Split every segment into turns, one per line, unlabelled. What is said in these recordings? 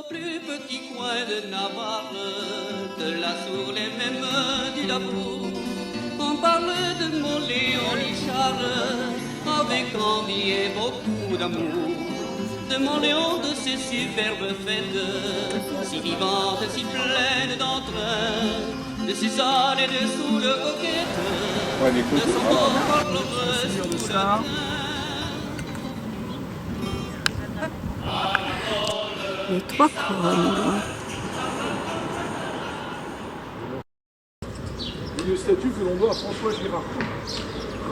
plus petit coin de Navarre, de là sur les mêmes du Labour, on parle de mon Léon Lichard, avec envie et beaucoup d'amour. De mon Léon, de ces superbes fêtes, si vivantes, si pleines d'entrain, de ses ânes et de sous le coquette, de son beau corps sous le train.
Les trois couronnes.
Une statue que l'on doit à François Girard,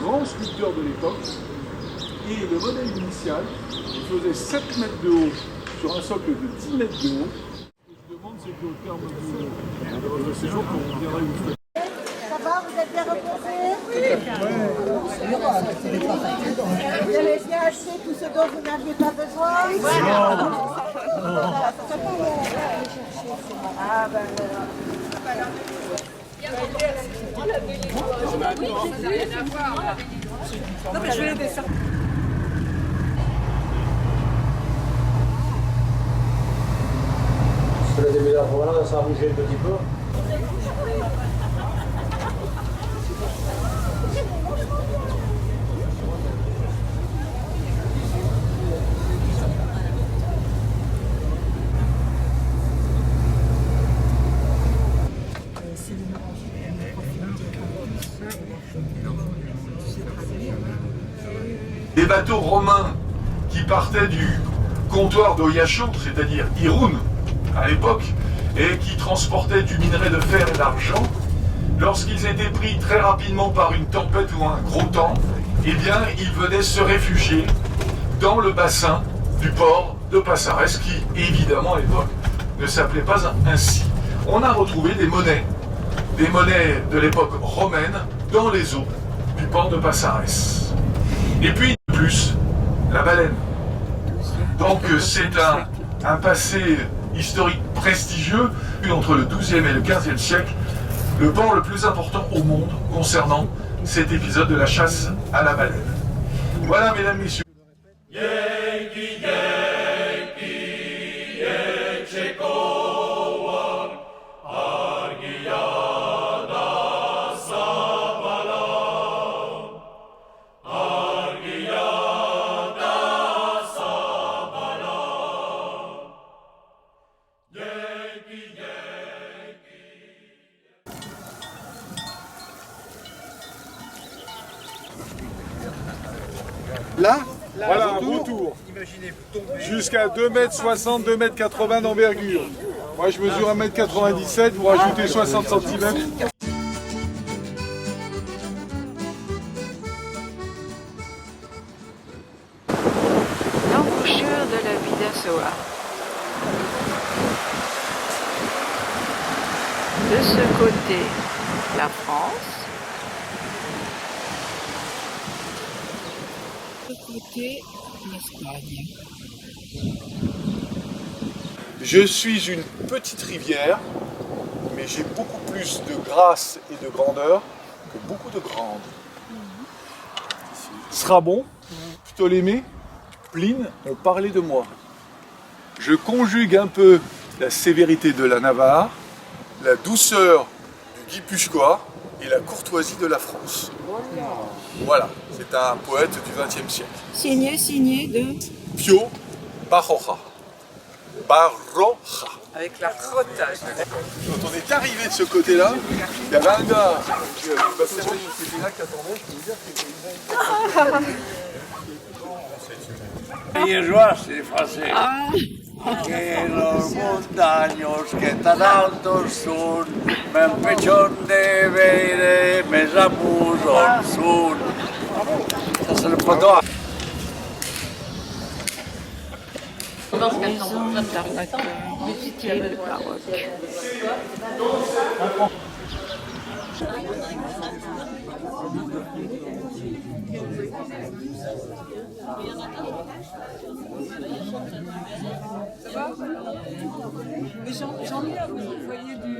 grand sculpteur de l'époque. Et le modèle initial, il faisait 7 mètres de haut sur un socle de 10 mètres de haut. Et je demande, c'est qu'au terme de votre séjour, qu'on viendrait vous faire.
Ça va, vous êtes bien reposés? Vous avez bien acheté tout ce dont vous n'aviez pas besoin? Ah ben non mais je vais l'aider ça.
Cela des mélanges, voilà, ça a bougé un petit peu.
Des bateaux romains qui partaient du comptoir d'Oyachon, c'est-à-dire Irun à l'époque, et qui transportaient du minerai de fer et d'argent, lorsqu'ils étaient pris très rapidement par une tempête ou un gros temps, eh bien, ils venaient se réfugier dans le bassin du port de Passares, qui, évidemment, à l'époque, ne s'appelait pas ainsi. On a retrouvé des monnaies de l'époque romaine dans les eaux du port de Passares. Et puis, de plus, la baleine. Donc, c'est un passé historique prestigieux, entre le XIIe et le XVe siècle, le port le plus important au monde concernant cet épisode de la chasse à la baleine. Voilà, mesdames, messieurs. Là, voilà un beau tour. Jusqu'à 2,60 m, 2,80 m d'envergure. Moi je mesure 1,97 m, vous rajoutez 60 cm.
L'embouchure de la Bidasoa. De ce côté, la France. De ce côté, l'Espagne.
Je suis une petite rivière, mais j'ai beaucoup plus de grâce et de grandeur que beaucoup de grandes. Strabon, Ptolémée, Pline ont parlé de moi. Je conjugue un peu la sévérité de la Navarre, la douceur du Guipuscoa et la courtoisie de la France. Voilà, c'est un poète du XXe siècle.
Signé de...
Pio Baroja. Baroja.
Avec la frottage.
Quand on est arrivé de ce côté-là, il y avait un gars qui était là qui attendait, je peux vous dire qu'il était
Liégeois, c'est français. Que los montaños que tan altos son, m'empêchent de ver mes amours en son. Ça c'est le podoir.
Maison d'armature du style baroque.
J'en ai à vous envoyer du...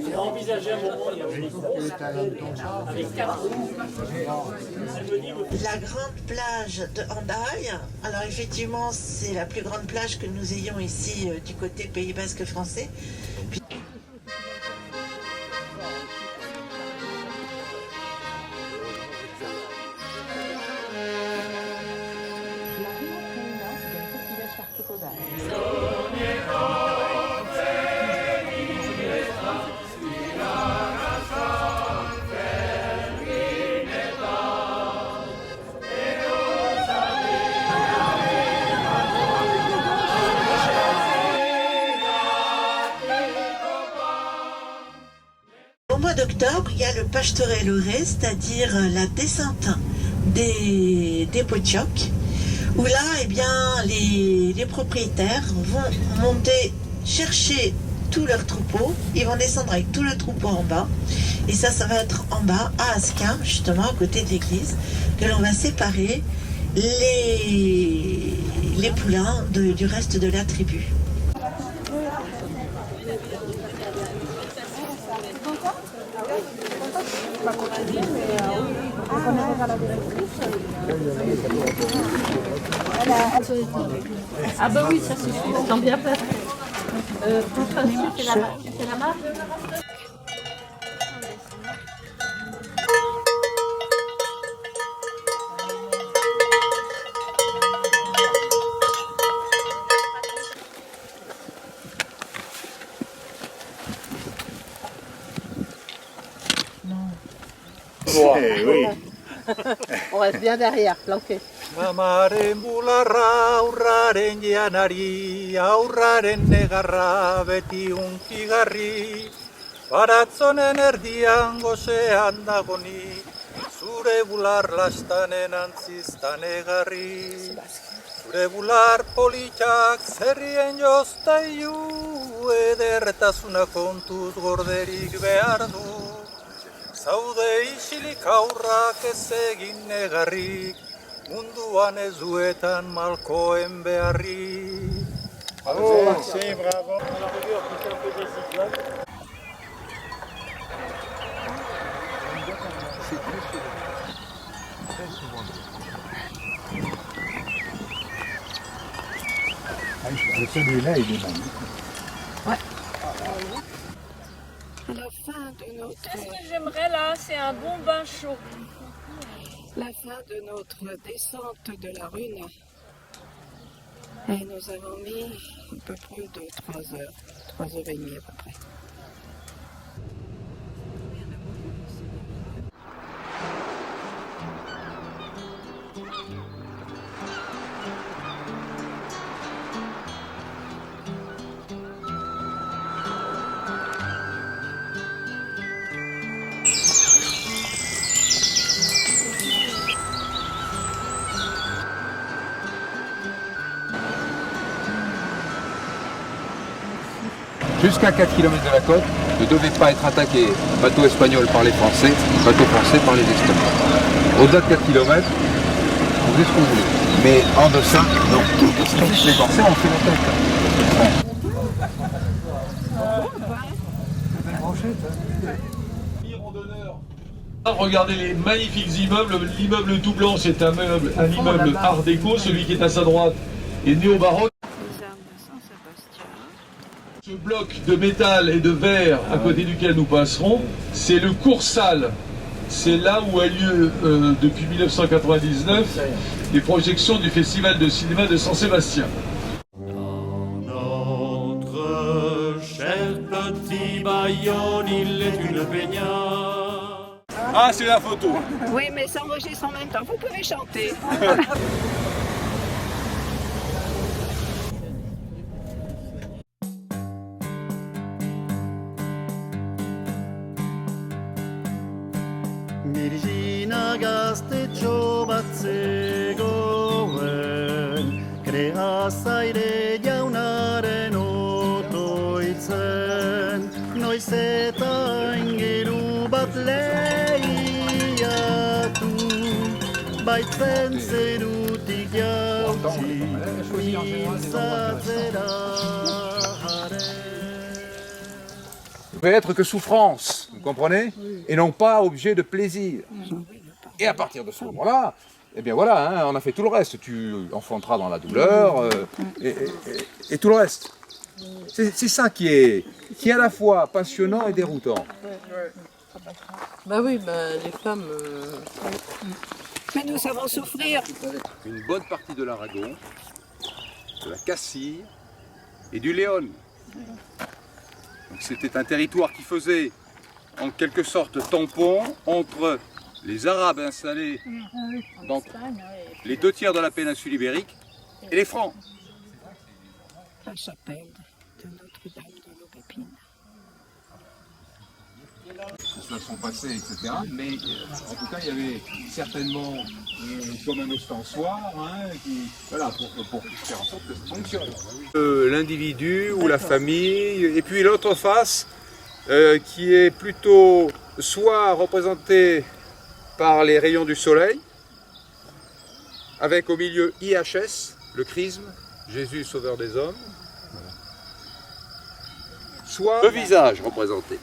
J'ai envisagé un moment, il y a avec 4 roues.
La grande plage de Hendaye, alors effectivement c'est la plus grande plage que nous ayons ici du côté Pays Basque français. Au mois d'octobre, il y a le Pachtorelure, c'est-à-dire la descente des potiocs, où là, eh bien, les propriétaires vont monter chercher tous leurs troupeaux, ils vont descendre avec tout le troupeau en bas, et ça va être en bas, à Asquin, justement, à côté de l'église, que l'on va séparer les poulains du reste de la tribu.
Ah bah oui, ça c'est sûr, tant bien fait. C'est la marque.
Oui.
On reste bien derrière, planqué.
Amaren bularra aurraren janari, aurraren negarra beti unkigarri, baratzonen erdian gozean dagoni, zure bular lastanen antziztan egarri. Zure bular politak zerrien joztaiu, ederretasuna kontuz gorderik behar du. Zaude isilik aurrak ez egin negarrik, munduan ez duetan malkoen beharrik. Bravo, Maxime, bravo. Celui-là, il est magnifique.
Ouais. À la fin de notre...
Ce que j'aimerais là, c'est un bon bain chaud.
La fin de notre descente de la Rune. Et nous avons mis un peu plus de 3 heures, 3 heures et demie à peu près.
Jusqu'à 4 km de la côte, ne devait pas être attaqué bateau espagnol par les Français, bateau français par les Espagnols. Au-delà de 4 km, on faisait ce qu'on voulait. Mais en deçà, non. Les Français ont fait la tête.
Regardez les magnifiques immeubles. L'immeuble tout blanc, c'est un immeuble art déco. Celui qui est à sa droite est néo-baroque. Ce bloc de métal et de verre à côté duquel nous passerons, c'est le Cours-Salle. C'est là où a lieu, depuis 1999, les projections du Festival de cinéma de Saint-Sébastien.
Notre cher petit Bayonne, il est une baignade.
Ah, c'est la photo.
Oui, mais ça enregistre en même temps. Vous pouvez chanter.
Mirgina gaztetxo bat zegoen, Kreazaire jaunaren otoitzen, noiz eta ingeru bat lehiatu, baitzen zerutik jau
temps, elle a choisi en général des endroits intéressants. Ne peut être que souffrance, vous comprenez? Et non pas objet de plaisir. Et à partir de ce moment-là, eh bien voilà, hein, on a fait tout le reste. Tu enfanteras dans la douleur et tout le reste. C'est ça qui est à la fois passionnant et déroutant.
Bah oui, les femmes...
Mais nous savons souffrir.
Une bonne partie de l'Aragon, de la Castille et du Léon. Donc c'était un territoire qui faisait en quelque sorte tampon entre les Arabes installés dans les 2 tiers de la péninsule ibérique et les Francs.
La chapelle de Notre-Dame de l'Aubépine.
Cela sont passés, etc. Mais en tout cas, il y avait certainement comme un ostensoir, hein, voilà, pour faire en sorte que ça fonctionne. L'individu ou la famille, et puis l'autre face qui est plutôt soit représentée par les rayons du soleil, avec au milieu IHS, le chrisme, Jésus sauveur des hommes, voilà. Soit le visage représenté.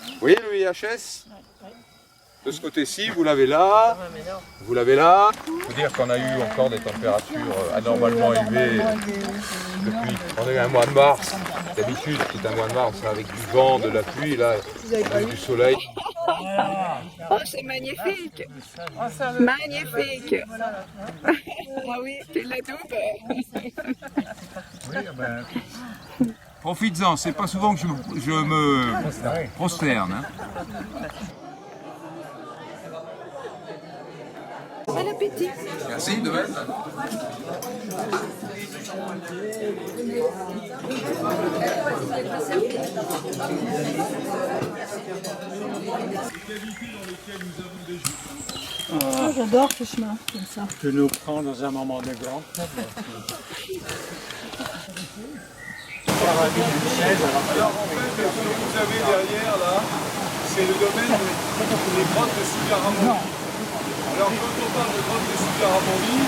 Vous voyez le IHS? De ce côté-ci, vous l'avez là, vous l'avez là. Il faut dire qu'on a eu encore des températures anormalement élevées depuis, on a eu un mois de mars. D'habitude, c'est un mois de mars avec du vent, de la pluie, là, on a eu du soleil.
Oh, c'est magnifique! Magnifique! Ah oui, c'est la double!
Profites-en, c'est pas souvent que je me prosterne. Hein.
Bon appétit!
Merci, de même.
J'adore ce chemin, comme ça.
Que nous prend dans un moment de grand.
Alors en fait, ce que vous avez derrière là, c'est le domaine des grottes de Sougarramoni. Alors quand on parle de grottes de Sougarramoni, il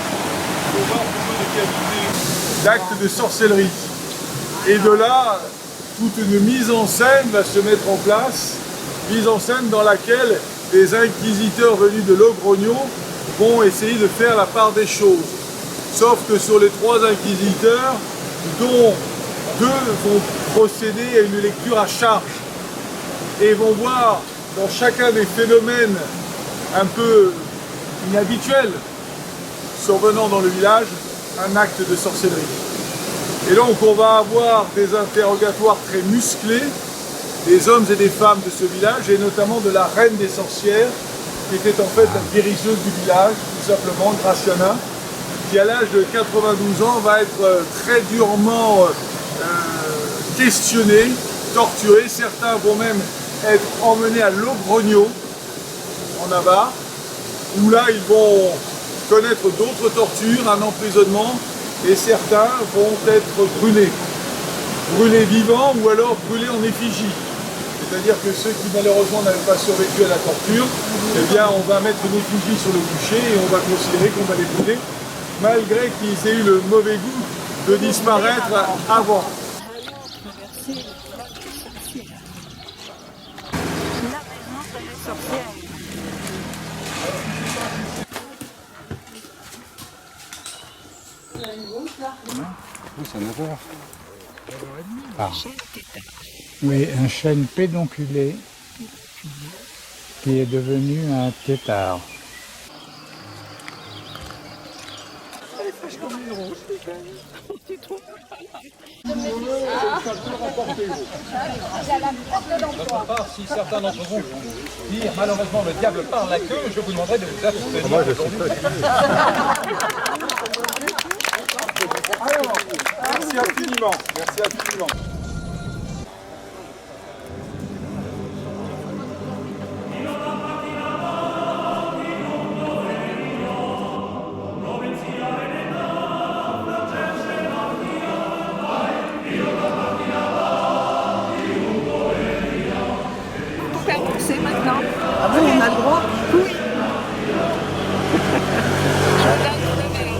faut voir plutôt des cavités d'actes de sorcellerie. Et de là, toute une mise en scène va se mettre en place, mise en scène dans laquelle des inquisiteurs venus de Logrogno vont essayer de faire la part des choses. Sauf que sur les 3 inquisiteurs, dont 2 vont procéder à une lecture à charge et vont voir dans chacun des phénomènes un peu inhabituels survenant dans le village un acte de sorcellerie. Et donc on va avoir des interrogatoires très musclés des hommes et des femmes de ce village et notamment de la reine des sorcières qui était en fait la guérisseuse du village, tout simplement, Graciana, qui à l'âge de 92 ans va être très durement questionnés, torturés. Certains vont même être emmenés à Logrogno, en Navarre, où là ils vont connaître d'autres tortures, un emprisonnement, et certains vont être brûlés. Brûlés vivants ou alors brûlés en effigie. C'est-à-dire que ceux qui malheureusement n'avaient pas survécu à la torture, eh bien on va mettre une effigie sur le bûcher et on va considérer qu'on va les brûler, malgré qu'ils aient eu le mauvais goût de disparaître avant.
Oui, ça n'a pas. Ah. Oui, un chêne pédonculé qui est devenu un tétard.
D'autre part, si certains d'entre vous dire malheureusement le diable parle la queue, je vous demanderai de vous abstenir. Moi, je suis
Alors, merci infiniment. Merci infiniment.
On peut avancer maintenant.
Ah bon, on a le droit?
Oui. Je donne le verre.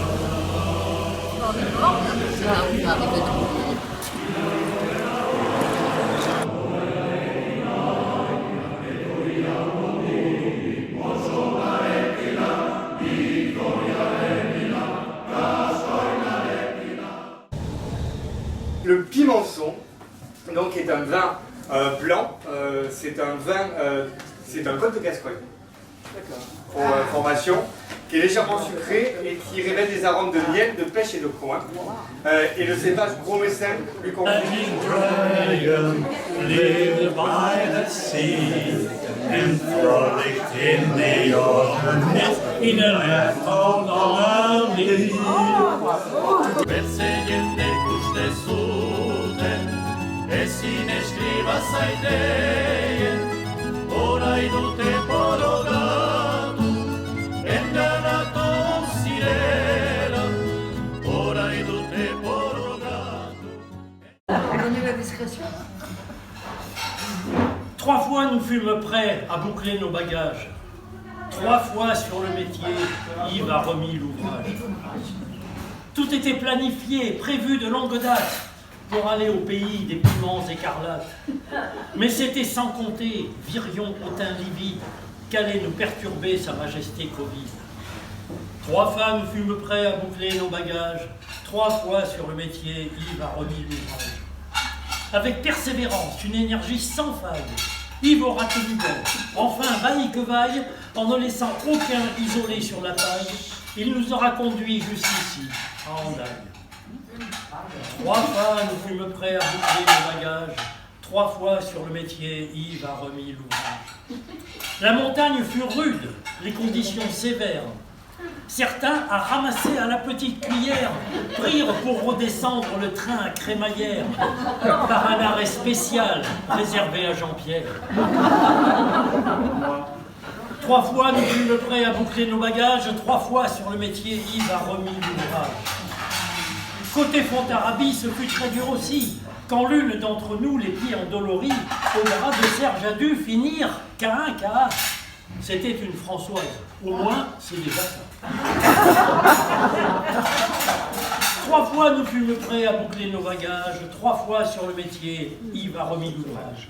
Pimençon, donc qui est un vin blanc, c'est un côte de Gascogne, pour information, qui est légèrement sucré et qui révèle des arômes de miel, de pêche et de coin. Et le cépage Gros Messin, plus connu.
And frolicked in the autumn mist in a land called Holland. Versegem de kuste suten, esine skriva sajdejen, ora idute porogatu, endana tom sirena, ora idute porogatu.
Donnez la discrétion. 3 fois nous fûmes prêts à boucler nos bagages. 3 fois sur le métier, Yves a remis l'ouvrage. Tout était planifié, prévu de longue date pour aller au pays des piments écarlates. Mais c'était sans compter, virions au teint livide, qu'allait nous perturber sa majesté Covid. 3 fois nous fûmes prêts à boucler nos bagages. 3 fois sur le métier, Yves a remis l'ouvrage. Avec persévérance, une énergie sans faille, Yves aura tenu bon. Enfin, vaille que vaille, en ne laissant aucun isolé sur la taille, il nous aura conduits jusqu'ici, à Hendaye. 3 fois nous fûmes prêts à boucler nos bagages. 3 fois sur le métier, Yves a remis l'ouvrage. La montagne fut rude, les conditions sévères. Certains, à ramasser à la petite cuillère, prirent pour redescendre le train à crémaillère par un arrêt spécial réservé à Jean-Pierre. 3 fois nous fûmes prêts à boucler nos bagages. 3 fois sur le métier, Yves a remis l'ouvrage. Côté Fontarabie, ce fut très dur aussi, quand l'une d'entre nous, les pieds endoloris, au bras de Serge a dû finir K1, K1. C'était une Françoise. Au moins, c'est déjà ça. 3 fois nous fûmes prêts à boucler nos bagages. 3 fois sur le métier, Yves a remis l'ouvrage.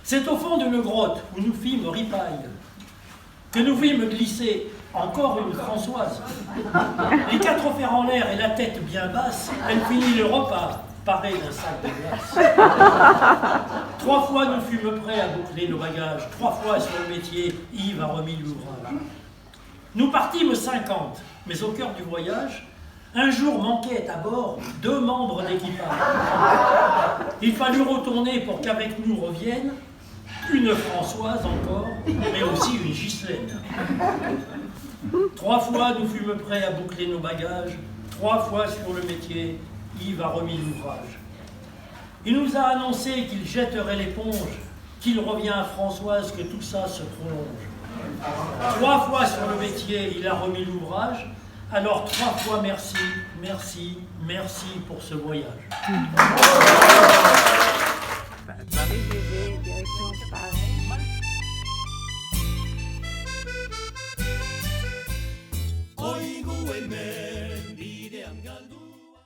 C'est au fond d'une grotte où nous fîmes ripaille que nous vîmes glisser encore une Françoise. Les 4 fers en l'air et la tête bien basse, elle finit le repas paré d'un sac de glace. 3 fois nous fûmes prêts à boucler nos bagages. 3 fois sur le métier, Yves a remis l'ouvrage. Nous partîmes 50, mais au cœur du voyage, un jour manquaient à bord 2 membres d'équipage. Il fallut retourner pour qu'avec nous revienne une Françoise encore, mais aussi une Ghislaine. 3 fois nous fûmes prêts à boucler nos bagages. 3 fois sur le métier, Yves a remis l'ouvrage. Il nous a annoncé qu'il jetterait l'éponge, qu'il revient à Françoise, que tout ça se prolonge. 3 fois sur le métier, il a remis l'ouvrage. Alors 3 fois merci, merci, merci pour ce voyage.